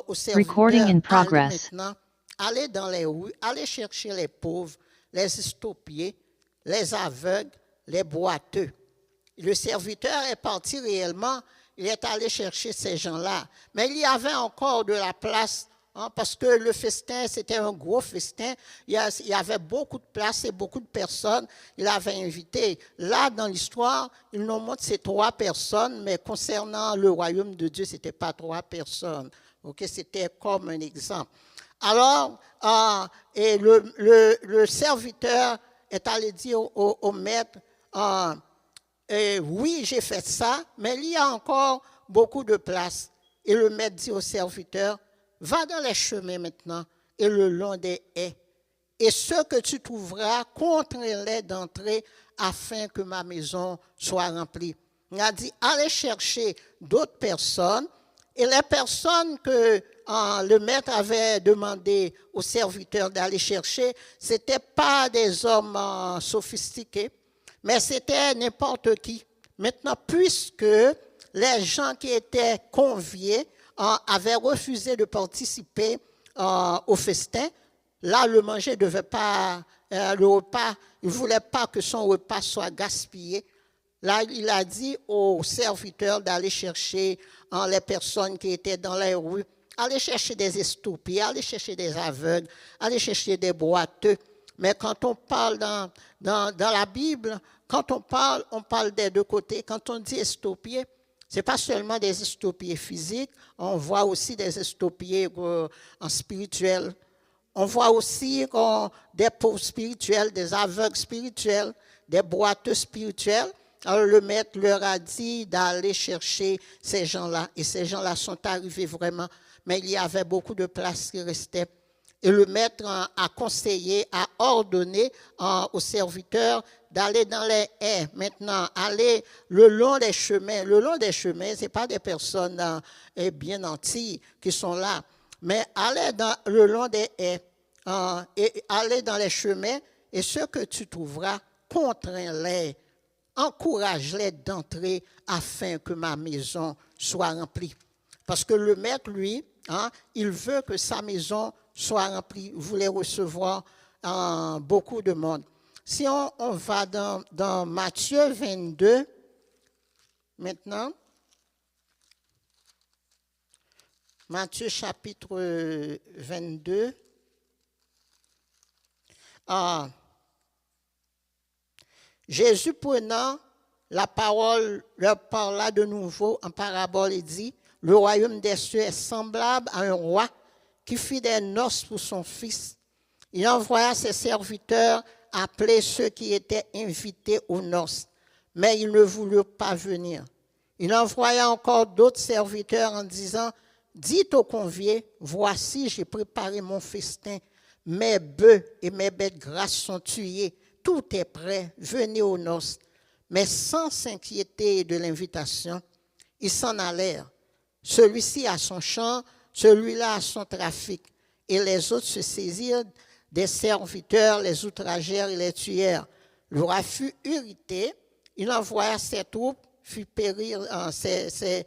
aux Recording serviteurs, in allez progress. maintenant, allez dans les rues, allez chercher les pauvres, les estopiés, les aveugles, les boiteux. Le serviteur est parti réellement, il est allé chercher ces gens-là. Mais il y avait encore de la place, parce que le festin, c'était un gros festin. Il y avait beaucoup de place et beaucoup de personnes. Il avait invité. Là, dans l'histoire, il nous montre ces 3 personnes, mais concernant le royaume de Dieu, ce n'était pas 3 personnes. Okay? C'était comme un exemple. Alors, et le serviteur est allé dire au maître, oui, j'ai fait ça, mais il y a encore beaucoup de place. Et le maître dit au serviteur, va dans les chemins maintenant et le long des haies. Et ceux que tu trouveras, contrains-les d'entrer afin que ma maison soit remplie. Il a dit, allez chercher d'autres personnes. Et les personnes que le maître avait demandé aux serviteurs d'aller chercher, ce n'étaient pas des hommes sophistiqués, mais c'était n'importe qui. Maintenant, puisque les gens qui étaient conviés avaient refusé de participer au festin, là, le manger devait pas, le repas, il ne voulait pas que son repas soit gaspillé. Là, il a dit aux serviteurs d'aller chercher les personnes qui étaient dans les rues, aller chercher des estopiés, aller chercher des aveugles, aller chercher des boiteux. Mais quand on parle dans la Bible, quand on parle des 2 côtés. Quand on dit estopiés, ce n'est pas seulement des estopiés physiques, on voit aussi des estopiés spirituels. On voit aussi des pauvres spirituels, des aveugles spirituels, des boiteux spirituels. Alors le maître leur a dit d'aller chercher ces gens-là. Et ces gens-là sont arrivés vraiment. Mais il y avait beaucoup de places qui restaient. Et le maître a conseillé, a ordonné aux serviteurs d'aller dans les haies. Maintenant, aller le long des chemins. Le long des chemins, ce n'est pas des personnes bien nantis qui sont là. Mais aller le long des haies et aller dans les chemins. Et ce que tu trouveras, contrains-les. Encourage-les d'entrer afin que ma maison soit remplie. Parce que le maître, lui, il veut que sa maison soit remplie. Il voulait recevoir beaucoup de monde. Si on va dans Matthieu 22, maintenant, Matthieu chapitre 22, Jésus prenant la parole, leur parla de nouveau en parabole et dit, le royaume des cieux est semblable à un roi qui fit des noces pour son fils. Il envoya ses serviteurs appeler ceux qui étaient invités aux noces, mais ils ne voulurent pas venir. Il envoya encore d'autres serviteurs en disant, dites aux conviés, voici, j'ai préparé mon festin, mes bœufs et mes bêtes grasses sont tués. Tout est prêt, venez aux noces. Mais sans s'inquiéter de l'invitation, ils s'en allèrent. Celui-ci a son champ, celui-là a son trafic. Et les autres se saisirent des serviteurs, les outragèrent et les tuèrent. Le roi fut irrité, il envoya ses troupes, fit périr ses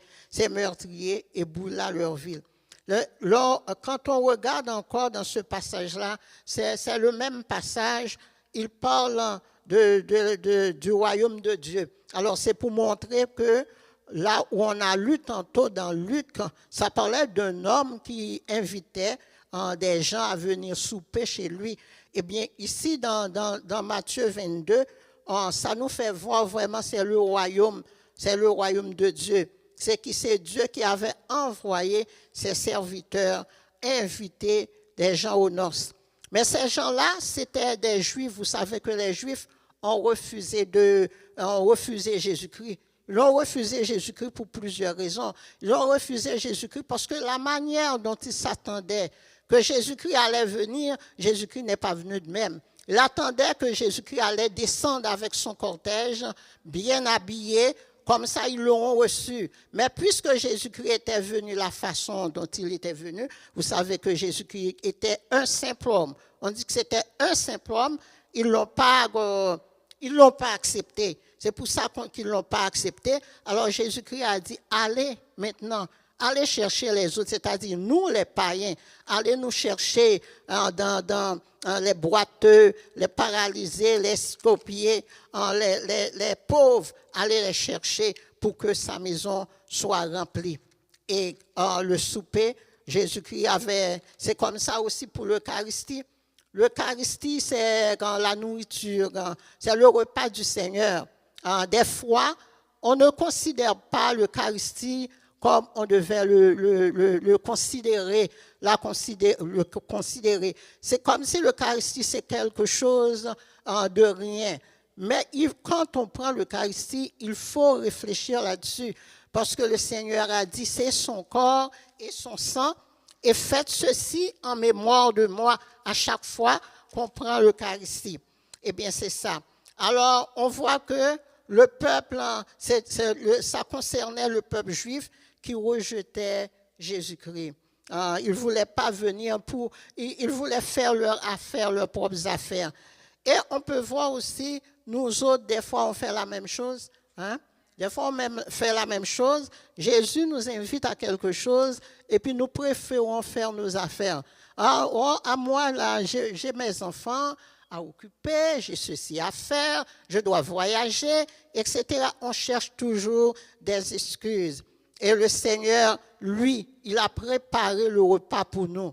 meurtriers et brûla leur ville. Quand on regarde encore dans ce passage-là, c'est le même passage. Il parle du royaume de Dieu. Alors, c'est pour montrer que là où on a lu tantôt dans Luc, ça parlait d'un homme qui invitait des gens à venir souper chez lui. Eh bien, ici, dans Matthieu 22, ça nous fait voir vraiment, c'est le royaume de Dieu. C'est Dieu qui avait envoyé ses serviteurs inviter des gens aux noces. Mais ces gens-là, c'était des Juifs. Vous savez que les Juifs ont refusé Jésus-Christ. Ils ont refusé Jésus-Christ pour plusieurs raisons. Ils ont refusé Jésus-Christ parce que la manière dont ils s'attendaient que Jésus-Christ allait venir, Jésus-Christ n'est pas venu de même. Ils attendaient que Jésus-Christ allait descendre avec son cortège, bien habillé, comme ça ils l'auront reçu. Mais puisque Jésus-Christ était venu la façon dont il était venu, vous savez que Jésus-Christ était un simple homme. On dit que c'était un simple homme, ils l'ont pas accepté. C'est pour ça qu'ils ne l'ont pas accepté. Alors Jésus-Christ a dit, allez maintenant aller chercher les autres, c'est-à-dire nous, les païens, aller nous chercher dans les boiteux, les paralysés, les scopiés, les pauvres, aller les chercher pour que sa maison soit remplie. Et le souper, Jésus-Christ c'est comme ça aussi pour l'Eucharistie. L'Eucharistie, c'est la nourriture, c'est le repas du Seigneur. Des fois, on ne considère pas l'Eucharistie comme on devait le considérer, le considérer. C'est comme si l'Eucharistie, c'est quelque chose de rien. Mais quand on prend l'Eucharistie, il faut réfléchir là-dessus. Parce que le Seigneur a dit, c'est son corps et son sang. Et faites ceci en mémoire de moi à chaque fois qu'on prend l'Eucharistie. Eh bien, c'est ça. Alors, on voit que le peuple, ça concernait le peuple juif qui rejetait Jésus-Christ. Ils ne voulaient pas venir ils voulaient faire leurs affaires, leurs propres affaires. Et on peut voir aussi, nous autres, des fois, on fait la même chose. Des fois, on fait la même chose. Jésus nous invite à quelque chose et puis nous préférons faire nos affaires. À moi, là, j'ai mes enfants à occuper, j'ai ceci à faire, je dois voyager, etc. On cherche toujours des excuses. Et le Seigneur, lui, il a préparé le repas pour nous.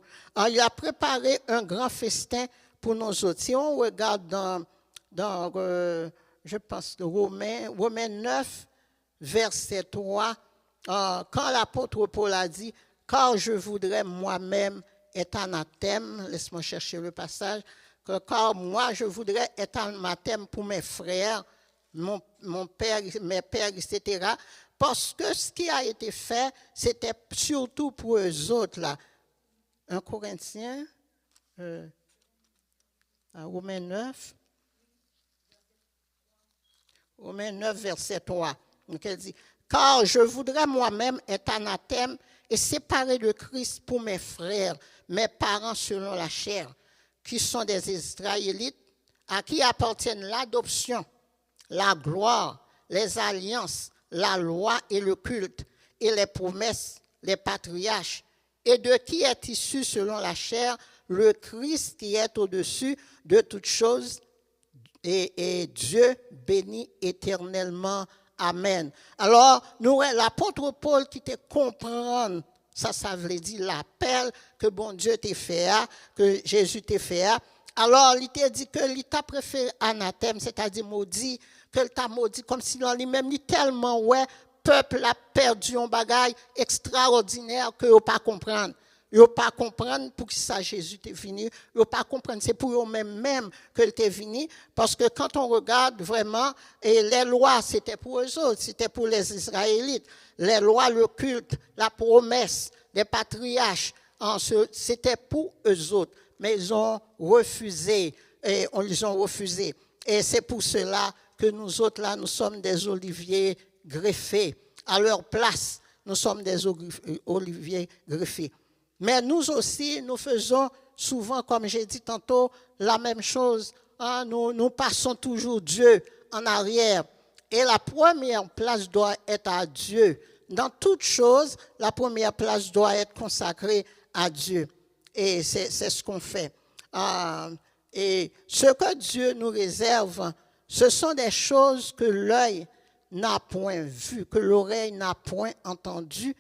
Il a préparé un grand festin pour nous autres. Si on regarde dans je pense, Romains 9, verset 3, quand l'apôtre Paul a dit, « Car je voudrais moi-même être anathème », laisse-moi chercher le passage, « Car moi je voudrais être anathème pour mes frères, mon père, mes pères, etc. » Parce que ce qui a été fait, c'était surtout pour eux autres, là. 1 Corinthiens, Romains 9, verset 3. Donc elle dit, « Car je voudrais moi-même être anathème et séparé de Christ pour mes frères, mes parents selon la chair, qui sont des Israélites, à qui appartiennent l'adoption, la gloire, les alliances, la loi et le culte, et les promesses, les patriarches, et de qui est issu selon la chair le Christ qui est au-dessus de toutes choses, et Dieu béni éternellement. Amen. » Alors, l'apôtre Paul qui te comprend, ça veut dire l'appel que bon Dieu t'a fait, que Jésus t'a fait. Alors, il t'a dit que il t'a préféré anathème, c'est-à-dire maudit, que t'a maudit comme si lui-même, il tellement, peuple a perdu un bagage extraordinaire que vous pas comprendre. Ils ne pas comprendre pour qui ça Jésus est venu. Ils ne pas comprendre, c'est pour eux-mêmes que il est venu. Parce que quand on regarde vraiment, et les lois, c'était pour eux autres, c'était pour les Israélites. Les lois, le culte, la promesse, les patriarches, c'était pour eux autres. Mais ils ont refusé, ils ont refusé. Et c'est pour cela que nous autres, là, nous sommes des oliviers greffés. À leur place, nous sommes des oliviers greffés. Mais nous aussi, nous faisons souvent, comme j'ai dit tantôt, la même chose. Nous passons toujours Dieu en arrière. Et la première place doit être à Dieu. Dans toute chose, la première place doit être consacrée à Dieu. Et c'est ce qu'on fait. Et ce que Dieu nous réserve, ce sont des choses que l'œil n'a point vues, que l'oreille n'a point entendues,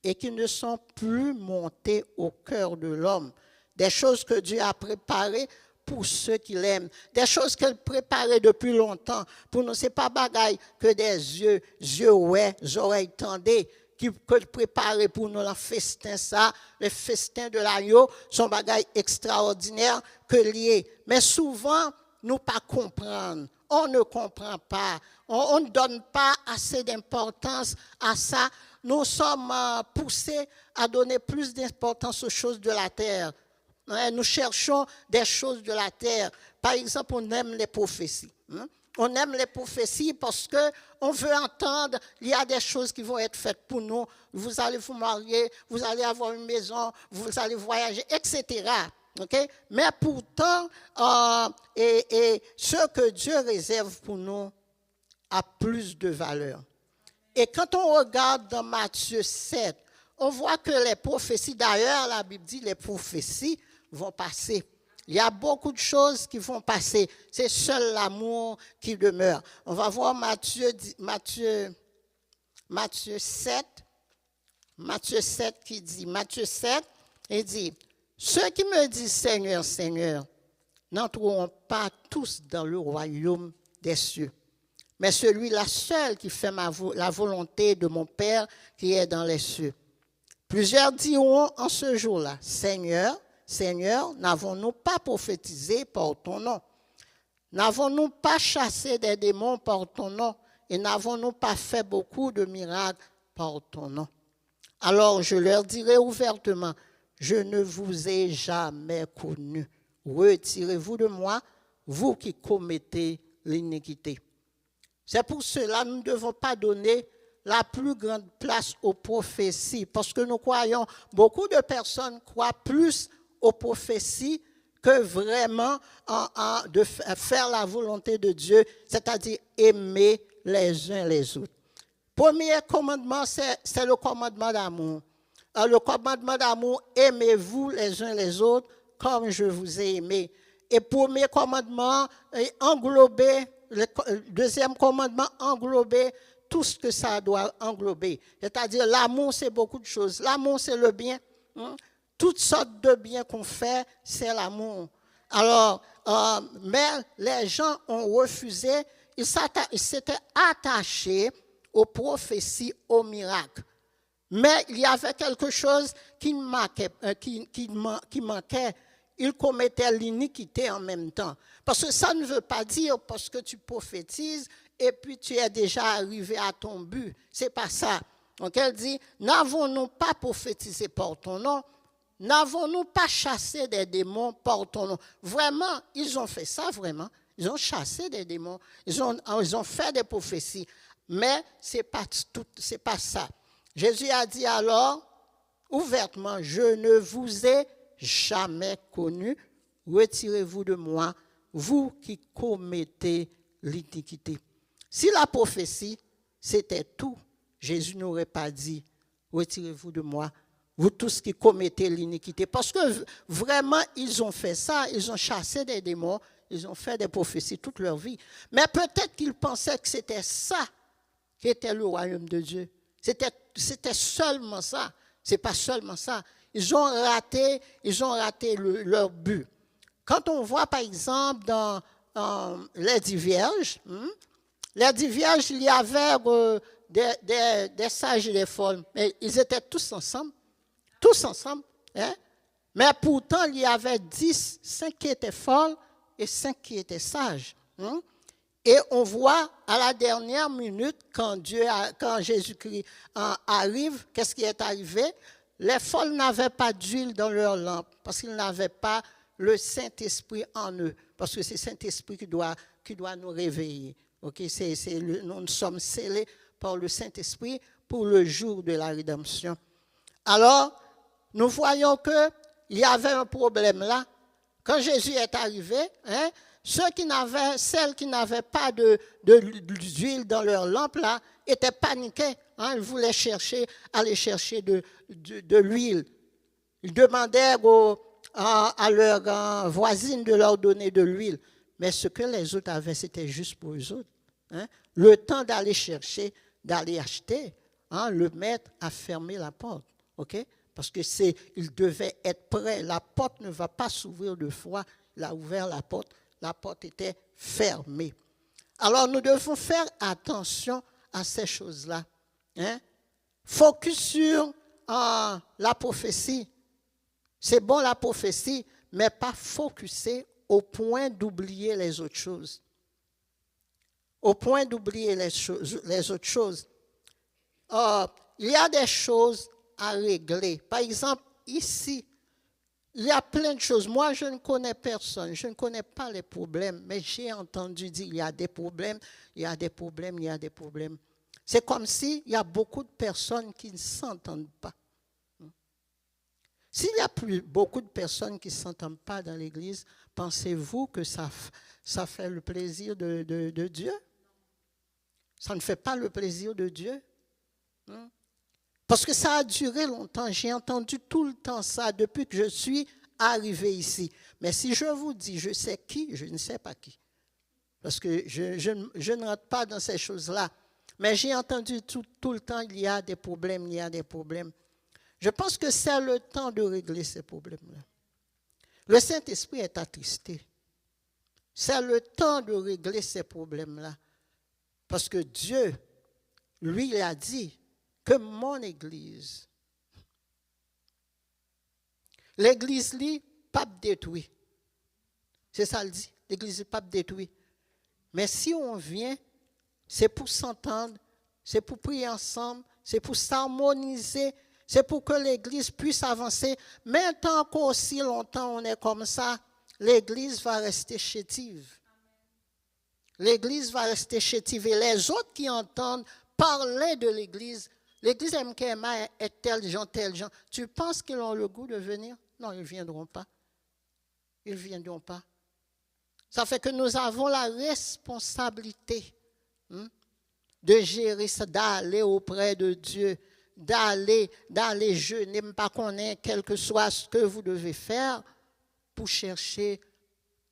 et qui ne sont plus montées au cœur de l'homme. Des choses que Dieu a préparées pour ceux qui l'aiment. Des choses qu'il préparait depuis longtemps. Pour nous, ce n'est pas bagaille que des yeux ouais, oreilles tendées, qu'il préparait pour nous le festin, ça, le festin de l'agneau, sont bagaille extraordinaires que liés. Mais souvent, nous pas comprendre. On ne comprend pas. On ne donne pas assez d'importance à ça. Nous sommes poussés à donner plus d'importance aux choses de la terre. Nous cherchons des choses de la terre. Par exemple, on aime les prophéties. On aime les prophéties parce qu'on veut entendre, il y a des choses qui vont être faites pour nous. Vous allez vous marier, vous allez avoir une maison, vous allez voyager, etc. Okay? Mais pourtant, ce que Dieu réserve pour nous a plus de valeur. Et quand on regarde dans Matthieu 7, on voit que les prophéties, d'ailleurs, la Bible dit les prophéties vont passer. Il y a beaucoup de choses qui vont passer. C'est seul l'amour qui demeure. On va voir Matthieu 7 qui dit, Matthieu 7, il dit, ceux qui me disent Seigneur, Seigneur, n'entreront pas tous dans le royaume des cieux, mais celui-là seul qui fait la volonté de mon Père qui est dans les cieux. Plusieurs diront en ce jour-là, Seigneur, Seigneur, n'avons-nous pas prophétisé par ton nom? N'avons-nous pas chassé des démons par ton nom? Et n'avons-nous pas fait beaucoup de miracles par ton nom? Alors je leur dirai ouvertement, je ne vous ai jamais connu. Retirez-vous de moi, vous qui commettez l'iniquité. C'est pour cela que nous ne devons pas donner la plus grande place aux prophéties, parce que nous croyons, beaucoup de personnes croient plus aux prophéties que vraiment de faire la volonté de Dieu, c'est-à-dire aimer les uns les autres. Premier commandement, c'est le commandement d'amour. Le commandement d'amour, aimez-vous les uns les autres comme je vous ai aimé. Et premier commandement, englober, le deuxième commandement, englober tout ce que ça doit englober. C'est-à-dire l'amour, c'est beaucoup de choses. L'amour, c'est le bien. Toutes sortes de biens qu'on fait, c'est l'amour. Alors, mais les gens ont refusé, ils s'étaient attachés aux prophéties, aux miracles. Mais il y avait quelque chose qui manquait. Ils commettaient l'iniquité en même temps. Parce que ça ne veut pas dire parce que tu prophétises et puis tu es déjà arrivé à ton but. C'est pas ça. Donc elle dit, n'avons-nous pas prophétisé par ton nom? N'avons-nous pas chassé des démons par ton nom? Vraiment, ils ont fait ça, vraiment. Ils ont chassé des démons. Ils ont fait des prophéties. Mais c'est pas ça. Jésus a dit alors, ouvertement, je ne vous ai jamais connu. Retirez-vous de moi, vous qui commettez l'iniquité. Si la prophétie, c'était tout, Jésus n'aurait pas dit, retirez-vous de moi, vous tous qui commettez l'iniquité. Parce que vraiment, ils ont fait ça, ils ont chassé des démons, ils ont fait des prophéties toute leur vie. Mais peut-être qu'ils pensaient que c'était ça qui était le royaume de Dieu. C'était seulement ça. C'est pas seulement ça. Ils ont raté leur but. Quand on voit, par exemple, dans les 10 vierges, il y avait des sages et des folles. Mais ils étaient tous ensemble. Hein? Mais pourtant, il y avait 5 qui étaient folles et 5 qui étaient sages. Et on voit à la dernière minute, quand Jésus-Christ arrive, qu'est-ce qui est arrivé? Les folles n'avaient pas d'huile dans leur lampe parce qu'ils n'avaient pas le Saint-Esprit en eux. Parce que c'est le Saint-Esprit qui doit nous réveiller. Okay? Nous sommes scellés par le Saint-Esprit pour le jour de la rédemption. Alors, nous voyons qu'il y avait un problème là. Quand Jésus est arrivé, celles qui n'avaient pas d'huile dans leur lampe là, étaient paniqués. Ils voulaient aller chercher de l'huile. Ils demandaient à leurs voisines de leur donner de l'huile. Mais ce que les autres avaient, c'était juste pour eux autres. Le temps d'aller chercher, d'aller acheter, le maître a fermé la porte. Okay? Parce qu'il devait être prêt. La porte ne va pas s'ouvrir deux fois. Il a ouvert la porte. La porte était fermée. Alors, nous devons faire attention à ces choses-là. Focus sur la prophétie. C'est bon la prophétie, mais pas focuser au point d'oublier les autres choses. Au point d'oublier les autres choses. Il y a des choses à régler. Par exemple, ici, il y a plein de choses. Moi, je ne connais personne. Je ne connais pas les problèmes, mais j'ai entendu dire qu'il y a des problèmes, il y a des problèmes, il y a des problèmes. C'est comme s'il y a beaucoup de personnes qui ne s'entendent pas. S'il y a beaucoup de personnes qui ne s'entendent pas dans l'Église, pensez-vous que ça fait le plaisir de Dieu? Ça ne fait pas le plaisir de Dieu? Parce que ça a duré longtemps. J'ai entendu tout le temps ça depuis que je suis arrivé ici. Mais si je vous dis, je sais qui, je ne sais pas qui. Parce que je ne rentre pas dans ces choses-là. Mais j'ai entendu tout le temps, il y a des problèmes, il y a des problèmes. Je pense que c'est le temps de régler ces problèmes-là. Le Saint-Esprit est attristé. C'est le temps de régler ces problèmes-là. Parce que Dieu, lui, il a dit que mon Église, l'Église, lui, pas détruit. C'est ça le dit. L'Église n'est pas détruite. Mais si on vient, c'est pour s'entendre, c'est pour prier ensemble, c'est pour s'harmoniser, c'est pour que l'Église puisse avancer. Mais tant qu'aussi longtemps on est comme ça, l'Église va rester chétive. L'Église va rester chétive. Et les autres qui entendent parler de l'Église, l'Église MKMA est tel gens, tel gens. Tu penses qu'ils ont le goût de venir? Non, ils ne viendront pas. Ils ne viendront pas. Ça fait que nous avons la responsabilité de gérer ça, d'aller auprès de Dieu, d'aller jeûner, même pas qu'on ait, quel que soit ce que vous devez faire, pour chercher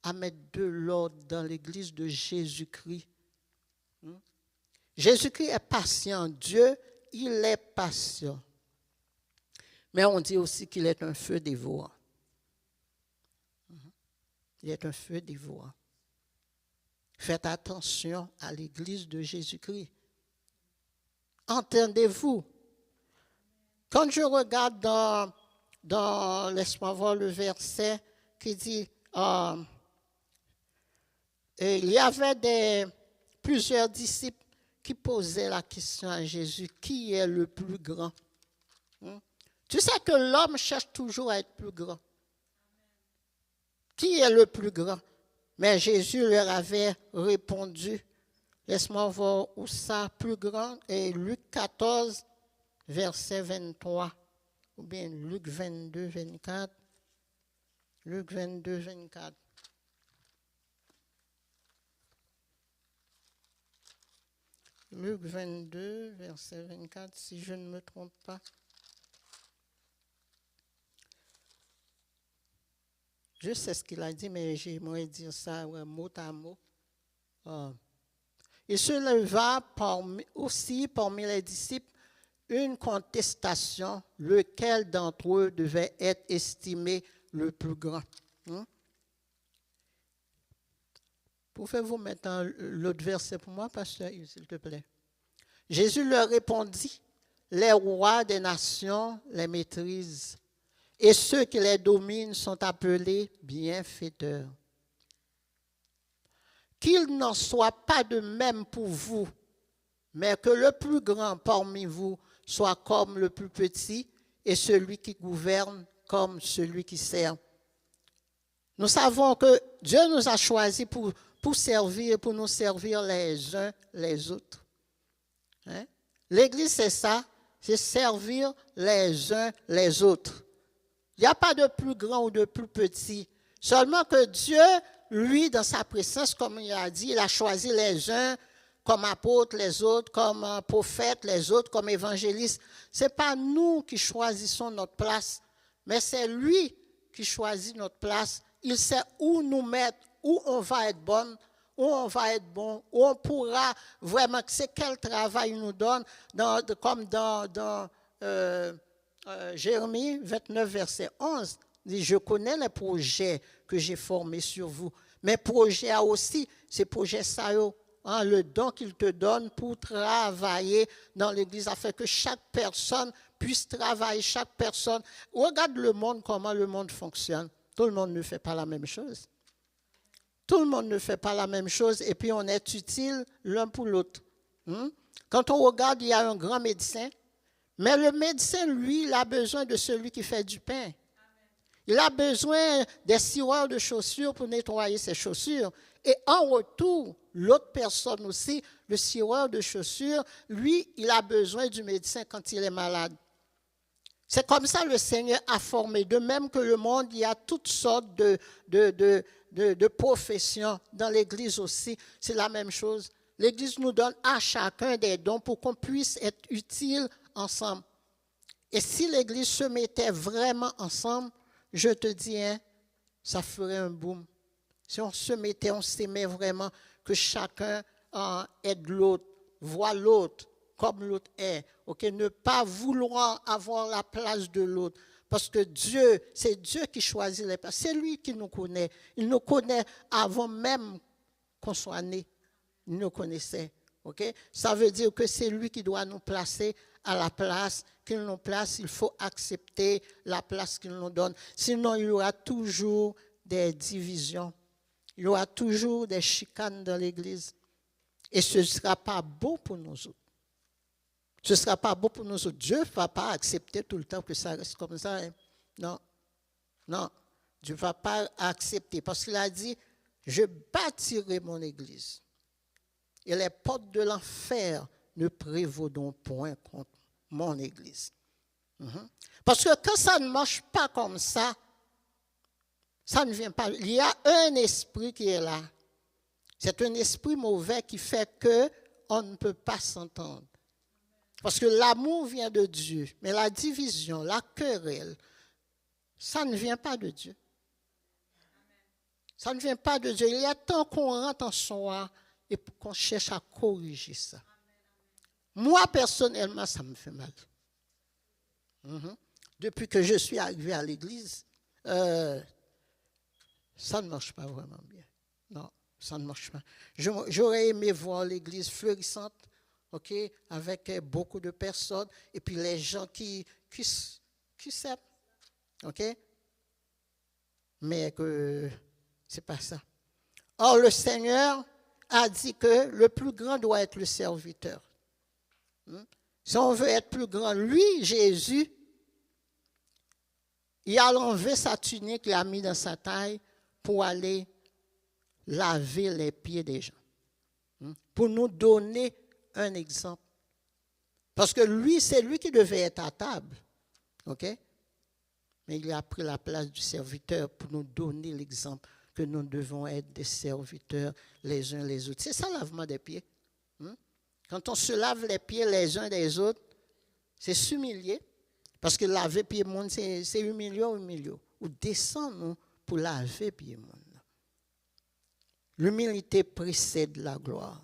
à mettre de l'ordre dans l'Église de Jésus-Christ. Jésus-Christ est patient. Dieu, il est patient. Mais on dit aussi qu'il est un feu dévorant. Il est un feu dévorant. Faites attention à l'Église de Jésus-Christ. Entendez-vous? Quand je regarde dans laisse-moi voir le verset qui dit, il y avait plusieurs disciples qui posaient la question à Jésus, qui est le plus grand? Tu sais que l'homme cherche toujours à être plus grand. Qui est le plus grand? Mais Jésus leur avait répondu, laisse-moi voir où ça, plus grand, et Luc 14, verset 23, ou bien Luc 22, 24. Luc 22, 24. Luc 22, verset 24, si je ne me trompe pas. Je sais ce qu'il a dit, mais j'aimerais dire ça mot à mot. Il se leva aussi parmi les disciples une contestation, lequel d'entre eux devait être estimé le plus grand. Pouvez-vous mettre l'autre verset pour moi, pasteur, s'il te plaît? Jésus leur répondit, les rois des nations les maîtrisent, et ceux qui les dominent sont appelés bienfaiteurs. Qu'il n'en soit pas de même pour vous, mais que le plus grand parmi vous soit comme le plus petit, et celui qui gouverne comme celui qui sert. Nous savons que Dieu nous a choisis pour nous servir les uns les autres. L'Église, c'est ça, c'est servir les uns les autres. Il n'y a pas de plus grand ou de plus petit. Seulement que Dieu, lui, dans sa présence, comme il a dit, il a choisi les uns comme apôtres, les autres comme prophètes, les autres comme évangélistes. Ce n'est pas nous qui choisissons notre place, mais c'est lui qui choisit notre place. Il sait où nous mettre, où on va être bonne, où on va être bon, où on pourra vraiment, c'est quel travail il nous donne, comme dans Jérémie 29, verset 11, il dit, je connais les projets que j'ai formés sur vous. Mes projets a aussi, ces projets ça, le don qu'il te donne pour travailler dans l'Église, afin que chaque personne puisse travailler, chaque personne. Regarde le monde, comment le monde fonctionne. Tout le monde ne fait pas la même chose. Tout le monde ne fait pas la même chose et puis on est utile l'un pour l'autre. Quand on regarde, il y a un grand médecin, mais le médecin, lui, il a besoin de celui qui fait du pain. Il a besoin des cireurs de chaussures pour nettoyer ses chaussures. Et en retour, l'autre personne aussi, le cireur de chaussures, lui, il a besoin du médecin quand il est malade. C'est comme ça que le Seigneur a formé. De même que le monde, il y a toutes sortes de professions. Dans l'Église aussi, c'est la même chose. L'Église nous donne à chacun des dons pour qu'on puisse être utile ensemble. Et si l'Église se mettait vraiment ensemble, je te dis, hein, ça ferait un boom. Si on se mettait, on s'aimait vraiment, que chacun aide l'autre, voit l'autre comme l'autre est. Ok, ne pas vouloir avoir la place de l'autre. Parce que Dieu, c'est Dieu qui choisit les places. C'est lui qui nous connaît. Il nous connaît avant même qu'on soit né. Il nous connaissait. Okay? Ça veut dire que c'est lui qui doit nous placer à la place qu'il nous place. Il faut accepter la place qu'il nous donne. Sinon, il y aura toujours des divisions. Il y aura toujours des chicanes dans l'Église. Et ce ne sera pas beau pour nous autres. Ce ne sera pas beau pour nous autres. Dieu ne va pas accepter tout le temps que ça reste comme ça. Hein? Non. Non. Dieu ne va pas accepter. Parce qu'il a dit, je bâtirai mon Église. Et les portes de l'enfer ne prévaudront point contre mon Église. Parce que quand ça ne marche pas comme ça ne vient pas. Il y a un esprit qui est là. C'est un esprit mauvais qui fait qu'on ne peut pas s'entendre. Parce que l'amour vient de Dieu, mais la division, la querelle, ça ne vient pas de Dieu. Ça ne vient pas de Dieu. Il y a tant qu'on rentre en soi et qu'on cherche à corriger ça. Moi, personnellement, ça me fait mal. Depuis que je suis arrivé à l'église, ça ne marche pas vraiment bien. Non, ça ne marche pas. J'aurais aimé voir l'église fleurissante, ok, avec beaucoup de personnes, et puis les gens qui s'aiment, ok? Mais que c'est pas ça. Or, le Seigneur a dit que le plus grand doit être le serviteur. Si on veut être plus grand, lui, Jésus, il a enlevé sa tunique, il l'a mis dans sa taille pour aller laver les pieds des gens. Pour nous donner un exemple. Parce que lui, c'est lui qui devait être à table. OK? Mais il a pris la place du serviteur pour nous donner l'exemple que nous devons être des serviteurs les uns les autres. C'est ça, lavement des pieds. Quand on se lave les pieds les uns des autres, c'est s'humilier. Parce que laver les pieds monde, c'est humilier. Ou descendre pour laver les pieds monde. L'humilité précède la gloire.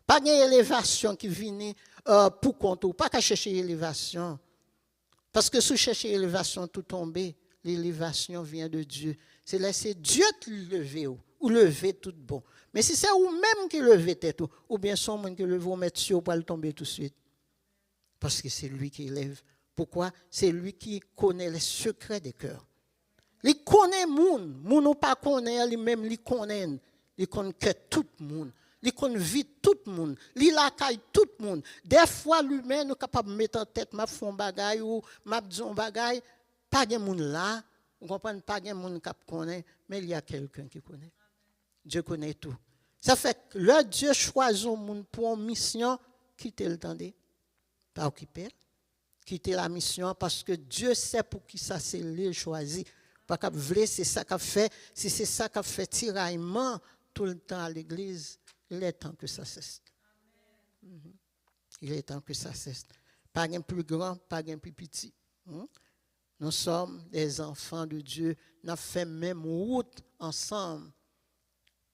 Pas une élévation qui vient pour compte ou pas qu'à chercher l'élévation. Parce que si vous cherchez l'élévation, tout tomber, l'élévation vient de Dieu. C'est laisser Dieu te lever ou lever tout bon. Mais si c'est vous-même qui levez tête ou bien son monde qui lever, vous mettre sur pour le tomber tout de suite. Parce que c'est lui qui élève. Pourquoi? C'est lui qui connaît les secrets des cœurs. Il connaît moun. Moun ou pas connaît, lui-même, il connaît. Il connaît que tout le monde. Il connaît vite tout le monde. Il accueille tout le monde. Des fois, lui-même, nous est capable de mettre en tête, m'a fait un bagay ou m'a dit un bagay. Pas de monde là. Vous comprenez? Pas de monde qui connaît. Mais il y a quelqu'un qui connaît. Dieu connaît tout. Ça fait que le Dieu choisit un monde pour une mission, quittez le temps. Pas occuper. Quitter la mission parce que Dieu sait pour qui ça c'est lui choisi. Pas qu'à vouloir, c'est ça qu'a fait, si c'est ça qu'a fait tiraillement tout le temps à l'église, il est temps que ça cesse. Il est temps que ça cesse. Pas un plus grand, pas un plus petit. Nous sommes des enfants de Dieu, nous avons fait même route ensemble.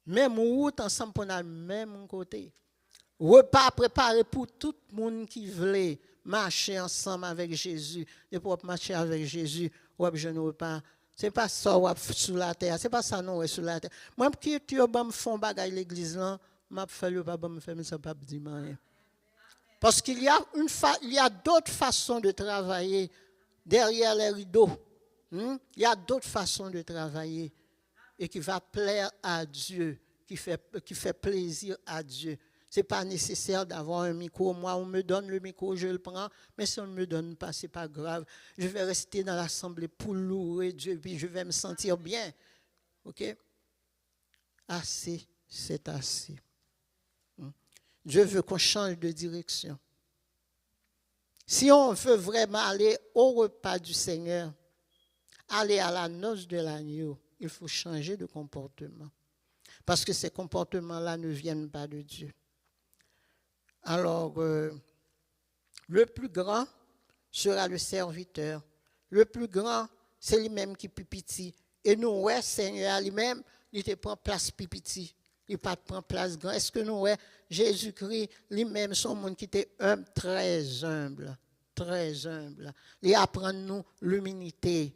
Même route ensemble pour le même côté. Repas préparé pour tout le monde qui voulait marcher ensemble avec Jésus. Et pour marcher avec Jésus, je ne veux pas. Ce n'est pas ça sur la terre. Ce n'est pas ça non sur la terre. Moi, qui tu me font bagaille l'église là, m'a fait le pas me faire ça pas dire rien. Parce qu'il y a d'autres façons de travailler derrière les rideaux. Il y a d'autres façons de travailler et qui va plaire à Dieu, qui fait plaisir à Dieu. Ce n'est pas nécessaire d'avoir un micro. Moi, on me donne le micro, je le prends. Mais si on ne me donne pas, ce n'est pas grave. Je vais rester dans l'assemblée pour louer Dieu, puis je vais me sentir bien. OK? Assez, c'est assez. Dieu veut qu'on change de direction. Si on veut vraiment aller au repas du Seigneur, aller à la noce de l'agneau, il faut changer de comportement. Parce que ces comportements-là ne viennent pas de Dieu. Alors, le plus grand sera le serviteur. Le plus grand, c'est lui-même qui est petit. Et nous, ouais, Seigneur lui-même, il te prend place petit. Il ne pas prend place grand. Est-ce que nous, ouais, Jésus-Christ lui-même, son monde qui était humble, très humble. Très humble. Il apprend nous l'humilité.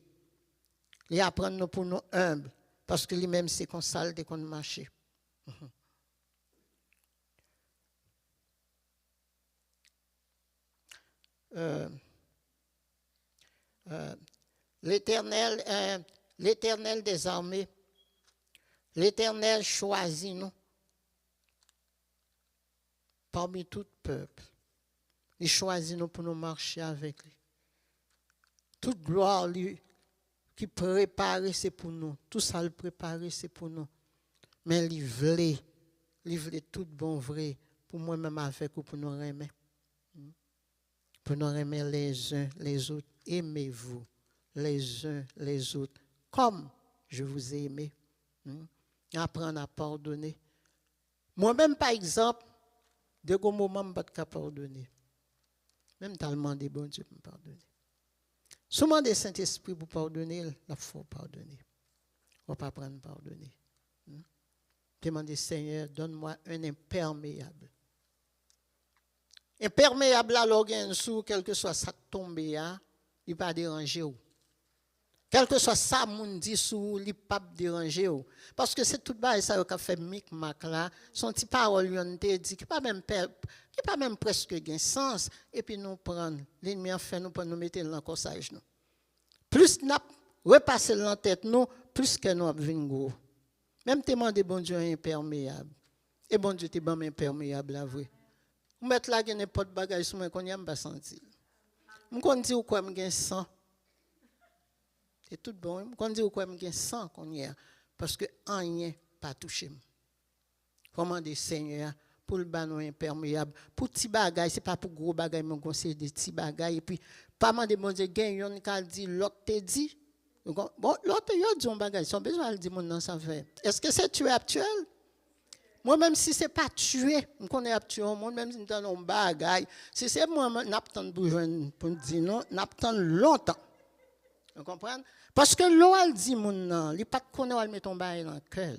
Il apprend nous pour nous humbles. Parce que lui-même, c'est qu'on sale dès qu'on marche. L'Éternel des armées, l'Éternel choisit nous parmi tout peuple. Il choisit nous pour nous marcher avec lui. Toute gloire lui qui prépare, c'est pour nous. Tout ça le préparer, c'est pour nous. Mais il voulait tout bon vrai pour moi-même avec ou pour nous aimer. Pour nous aimer les uns les autres. Aimez-vous les uns les autres comme je vous ai aimé. Apprendre à pardonner. Moi-même, par exemple, de gros moments, je ne peux pas pardonner. Même tellement de bon Dieu pour me pardonner. Souvent des Saint-Esprit pour pardonner, il faut pardonner. On ne va pas apprendre à pardonner. Demandez, Seigneur, donne-moi un imperméable. Imperméable à l'organisme, quel que soit ça tombé, il ne va pas déranger. Quel que soit ça, mon dit sous, il ne va pas déranger. Parce que c'est tout bas, ça qui a fait mic-mac là. Son petit parole, il a dit, qui pas même presque gain sens. Et puis nous prendre, l'ennemi a fait nous pour nous mettre dans le corsage. Plus nous repasser dans la tête, nous, plus que nous avons gros. Même demander bon Dieu imperméable. Et bon Dieu, tu es bon imperméable, la vraie. Vous mettez là, il y a n'importe quel bagage sur moi qu'on n'y a pas senti. Je me dis quoi, je gagne 100. C'est tout bon. Je me dis quoi, je gagne 100 qu'on y a. Parce que rien pas touché. Comment dire, Seigneur, pour le banon imperméable, pour petit bagage, ce n'est pas pour gros bagage, mais conseil des petits bagages. Et puis, pas mal de bon Dieu, gagne, on a dit, l'autre te dit. Bon, l'autre, il a dit un bagage, ils ont besoin de dire, mon ça fait. Est-ce que c'est tué actuel? Moi, même si ce n'est pas tué, je connais actuellement, moi, même si je donne un bagage, si c'est moi, je n'attends pour dire non, j'attends longtemps. Vous comprenez? Parce que l'eau, elle dit, mon nom, il n'y a pas de connaître, elle met ton bagage dans le cœur.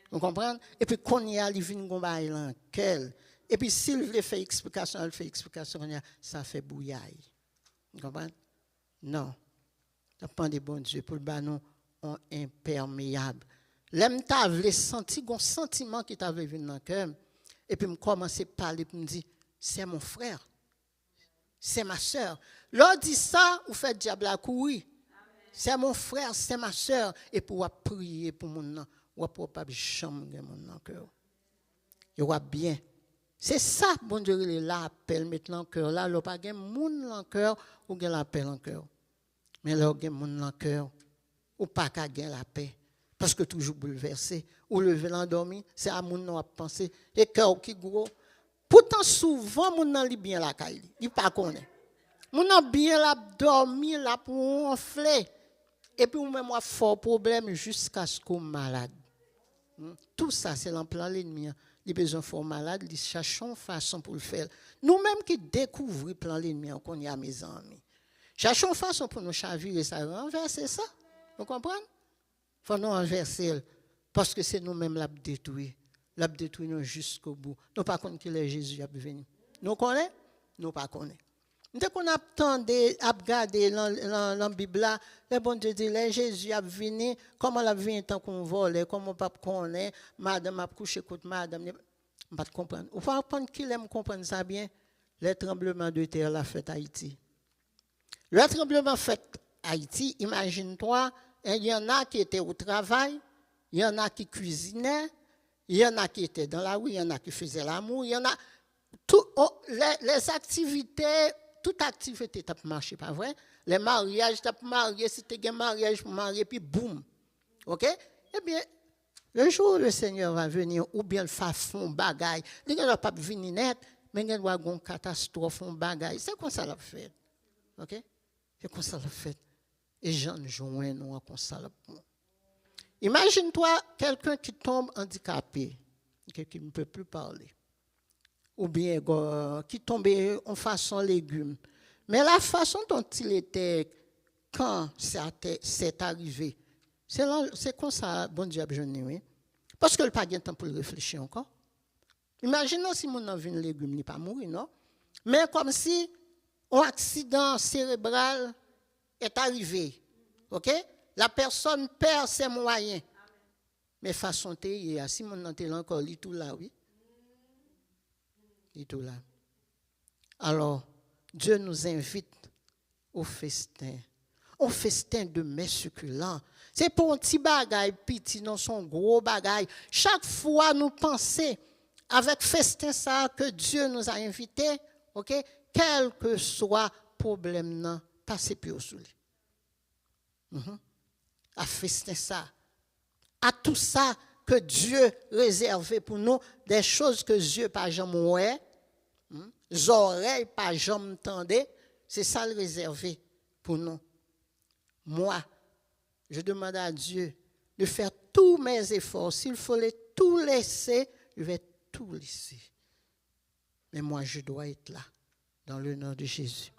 Vous comprenez? Et puis, quand il y a, il vient ton bagage dans le cœur. Et puis, s'il veut faire explication, elle fait explication, ça fait bouillaille. Vous comprenez? Non. Ça prend des bons dieux pour le banon imperméable. L'aime t'avait senti un sentiment qui t'avait venu dans le cœur. Et puis, je commençais à parler, et me dire, c'est mon frère, c'est ma soeur. L'on dit ça, vous faites diable à courir. C'est mon frère, c'est ma soeur. Et pour prier pour mon nom, ou pour pas changer mon nom cœur. Il va bien. C'est ça, bon Dieu, il est là, appelle maintenant cœur. Là, il n'y a pas de monde dans le cœur, ou il l'appelle en cœur. Mais là, il y a monde dans le cœur, ou pas qu'à la paix. Parce que toujours bouleversé. Ou lever l'endormi, c'est à mon nom à penser. Et cœur qui gros. Pourtant, souvent, mon nom est bien la caille. Il pas connaît. Mon nom bien la dormi, la pour enfler. Et puis, même moi, fort problème jusqu'à ce qu'on malade. Tout ça, c'est l'emploi de l'ennemi. Il a besoin de faire malade, il cherche une façon pour le faire. Nous-mêmes qui découvrons le plan de l'ennemi, qu'on y a mes amis. Cherchons une façon pour nous chavirer ça, renverser ça. Vous comprenez? Il faut nous renverser. Parce que c'est nous-mêmes qui détruisons. Nous détruisons jusqu'au bout. Nous ne pas connaissons qui est Jésus qui est venu. Nous connaissons? Nous ne pas connaissons. Dès qu'on a regardé dans la Bible, le bon Dieu dit, Jésus est venu, comment il a venu tant qu'on vole, comment on ne peut pas connaître, madame a couché contre madame. On ne peut pas comprendre. Il faut apprendre qui aime comprendre ça bien. Le tremblement de terre l'a fait Haïti. Le tremblement fait Haïti, imagine-toi, il y en a qui étaient au travail, il y en a qui cuisinaient, il y en a qui étaient dans la rue, il y en a qui faisaient l'amour, il y en a les activités. Toute activité t'a marché, pas vrai? Les mariages, t'as marié, si tu as un mariage pour marier, puis boum. OK? Eh bien, le jour où le Seigneur va venir, ou bien le fafon bagaille, il ne va pas venir net, mais il va avoir une catastrophe, un bagaille. C'est comme ça l'a fait. OK? C'est comme ça l'a fait. Et j'en joins nous comme ça l'a fait. Imagine-toi quelqu'un qui tombe handicapé, qui ne peut plus parler. Ou bien qui tombe en façon légumes. Mais la façon dont il était quand c'est arrivé, c'est comme ça, bon Dieu a besoin de nous. Parce que le pas de temps pour le réfléchir encore. Imaginons si mon envie de légumes n'est pas mourir, non? Mais comme si un accident cérébral est arrivé, ok? La personne perd ses moyens. Mais façon si mon envie encore, il est tout là, oui? Il est tout là. Alors, Dieu nous invite au festin de mets succulents. C'est pour un petit bagage petit, non son gros bagage. Chaque fois nous pensons avec festin ça que Dieu nous a invités, ok? Quel que soit le problème, non, passez plus au soleil. À festin ça, à tout ça que Dieu réservé pour nous, des choses que Dieu pas jamais oué, les oreilles pas jamais entendaient, c'est ça le réservé pour nous. Moi, je demande à Dieu de faire tous mes efforts. S'il faut tout laisser, je vais tout laisser. Mais moi, je dois être là, dans le nom de Jésus.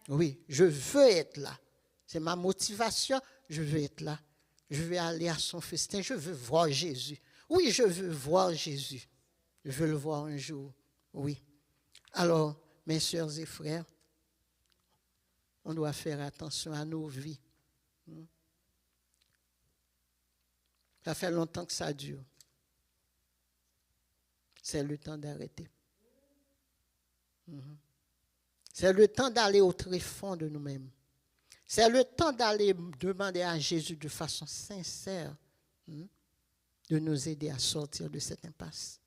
Oui, je veux être là. C'est ma motivation, je veux être là. Je vais aller à son festin, je veux voir Jésus. Oui, je veux voir Jésus. Je veux le voir un jour. Oui. Alors, mes sœurs et frères, on doit faire attention à nos vies. Ça fait longtemps que ça dure. C'est le temps d'arrêter. C'est le temps d'aller au tréfonds de nous-mêmes. C'est le temps d'aller demander à Jésus de façon sincère de nous aider à sortir de cette impasse.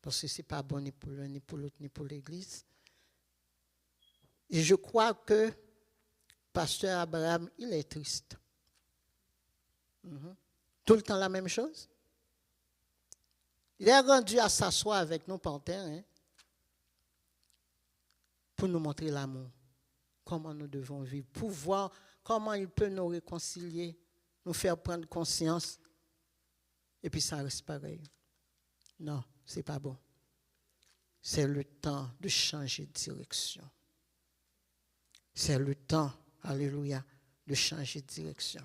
Parce que ce n'est pas bon ni pour l'un, ni pour l'autre, ni pour l'Église. Et je crois que Pasteur Abraham, il est triste. Tout le temps la même chose. Il est rendu à s'asseoir avec nous par terre pour nous montrer l'amour. Comment nous devons vivre, pour voir comment il peut nous réconcilier, nous faire prendre conscience. Et puis ça reste pareil. Non, ce n'est pas bon. C'est le temps de changer de direction. C'est le temps, alléluia, de changer de direction.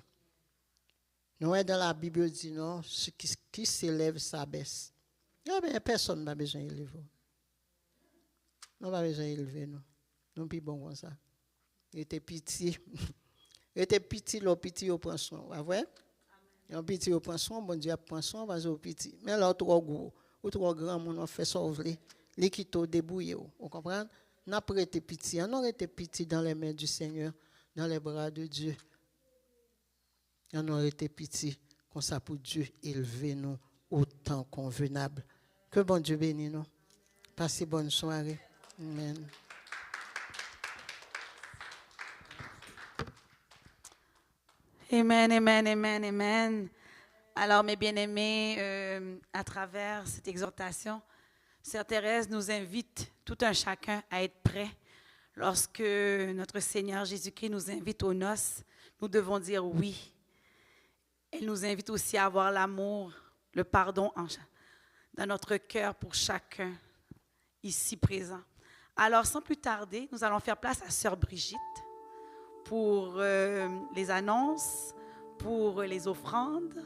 Nous, dans la Bible, dit non, ce qui s'élève, ça baisse. Personne n'a besoin d'élever. On n'a pas besoin d'élever, nous. Nous sommes bons comme ça. Il était petit. Il était petit, le petit, il prend soin. Vous voyez? Un petit, il prend soin, bon Dieu prend soin, parce que petit. Mais là, trop gros, ou trop grand, on fait sauver. Les qui t'ont débrouillé. Vous comprenez? On n'a pas été petit. On aurait été petit dans les mains du Seigneur, dans les bras de Dieu. On aurait été petit, comme ça pour Dieu élever nous au temps convenable. Que bon Dieu bénisse nous. Passez bonne soirée. Amen. Amen, amen, amen, amen. Alors, mes bien-aimés, à travers cette exhortation, Sœur Thérèse nous invite tout un chacun à être prêt. Lorsque notre Seigneur Jésus-Christ nous invite aux noces, nous devons dire oui. Elle nous invite aussi à avoir l'amour, le pardon dans notre cœur pour chacun ici présent. Alors, sans plus tarder, nous allons faire place à Sœur Brigitte pour les annonces, pour les offrandes.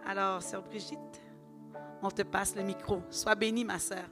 Alors, Sœur Brigitte, on te passe le micro. Sois bénie, ma sœur.